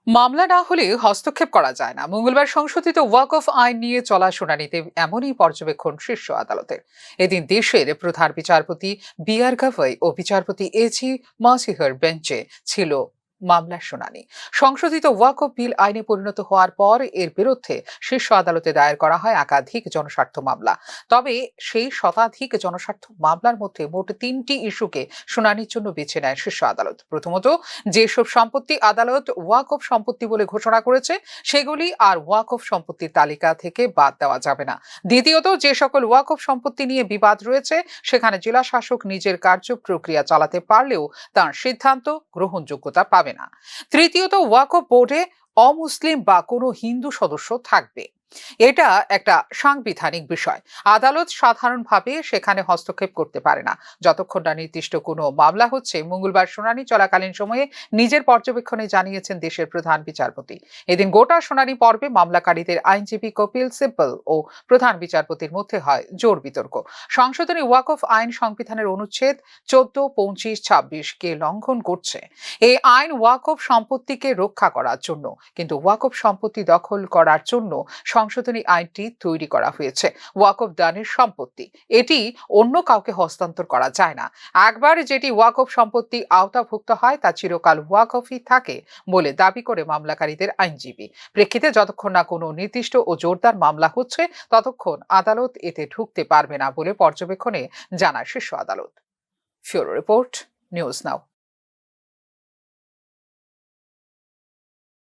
মামলা না হলে হস্তক্ষেপ করা যায় না। মঙ্গলবার সংশোধিত ওয়াকফ আইন নিয়ে চলা শুনানিতে এমনই পর্যবেক্ষণ শীর্ষ আদালতের। এদিন দেশের প্রধান বিচারপতি বি আর গাভাই ও বিচারপতি এজি মাসিহার বেঞ্চে ছিল মামলার শুনানি। সংশোধিত ওয়াকফ বিল আইনে পরিণত হওয়ার পর এর বিরুদ্ধে শীর্ষ আদালতে দায়ের করা হয় একাধিক জনস্বার্থ মামলা। তবে সেই শতাধিক জনস্বার্থ মামলার মধ্যে মোট 3টি ইস্যুকে শুনানির জন্য বেছে নেয় শীর্ষ আদালত। প্রথমত, যেসব সম্পত্তি আদালত ওয়াকফ সম্পত্তি বলে ঘোষণা করেছে সেগুলি আর ওয়াকফ সম্পত্তির তালিকা থেকে বাদ দেওয়া যাবে না। দ্বিতীয়ত, যে সকল ওয়াকফ সম্পত্তি নিয়ে বিবাদ রয়েছে সেখানে জেলা শাসক নিজের কার্য প্রক্রিয়া চালাতে পারলেও তার সিদ্ধান্ত গ্রহণযোগ্যতা পাবে না। তৃতীয়ত, ওয়াকফ বোর্ডে অমুসলিম বা কোনো হিন্দু সদস্য থাকবে। এটা একটা সাংবিধানিক বিষয়। আদালত সাধারণভাবে সেখানে হস্তক্ষেপ করতে পারে না যতক্ষণ না নির্দিষ্ট কোনো মামলা হচ্ছে। মঙ্গলবার শুনানি চলাকালীন সময়ে নিজের পর্যবেক্ষণে জানিয়েছেন দেশের প্রধান বিচারপতি। এদিন গোটা শুনানি পর্বে মামলাকারীদের আইনজীবী কপিল সিব্বল ও প্রধান বিচারপতির মধ্যে হয় জোর বিতর্ক। সংশোধনী ওয়াকফ আইন সংবিধানের অনুচ্ছেদ 14, 25, 26 কে লঙ্ঘন করছে। এই আইন ওয়াকফ সম্পত্তিকে রক্ষা করার জন্য, কিন্তু ওয়াকফ সম্পত্তি দখল করার জন্য সংশোধনী আইনটি তৈরি করা হয়েছে। ওয়াকফ দানের সম্পত্তি, এটি অন্য কাউকে হস্তান্তর করা যায় না। একবার যেটি ওয়াকফ সম্পত্তি আওতাভুক্ত হয় তা চিরকাল ওয়াকফই থাকে বলে দাবি করে মামলাকারীদের আইনজীবী। প্রেক্ষিতে যতক্ষণ না কোনো নির্দিষ্ট ও জোরদার মামলা হচ্ছে ততক্ষণ আদালত এতে ঢুকতে পারবে না বলে পর্যবেক্ষণে জানায় শীর্ষ আদালত। ফিউরো রিপোর্ট, নিউজ নাও।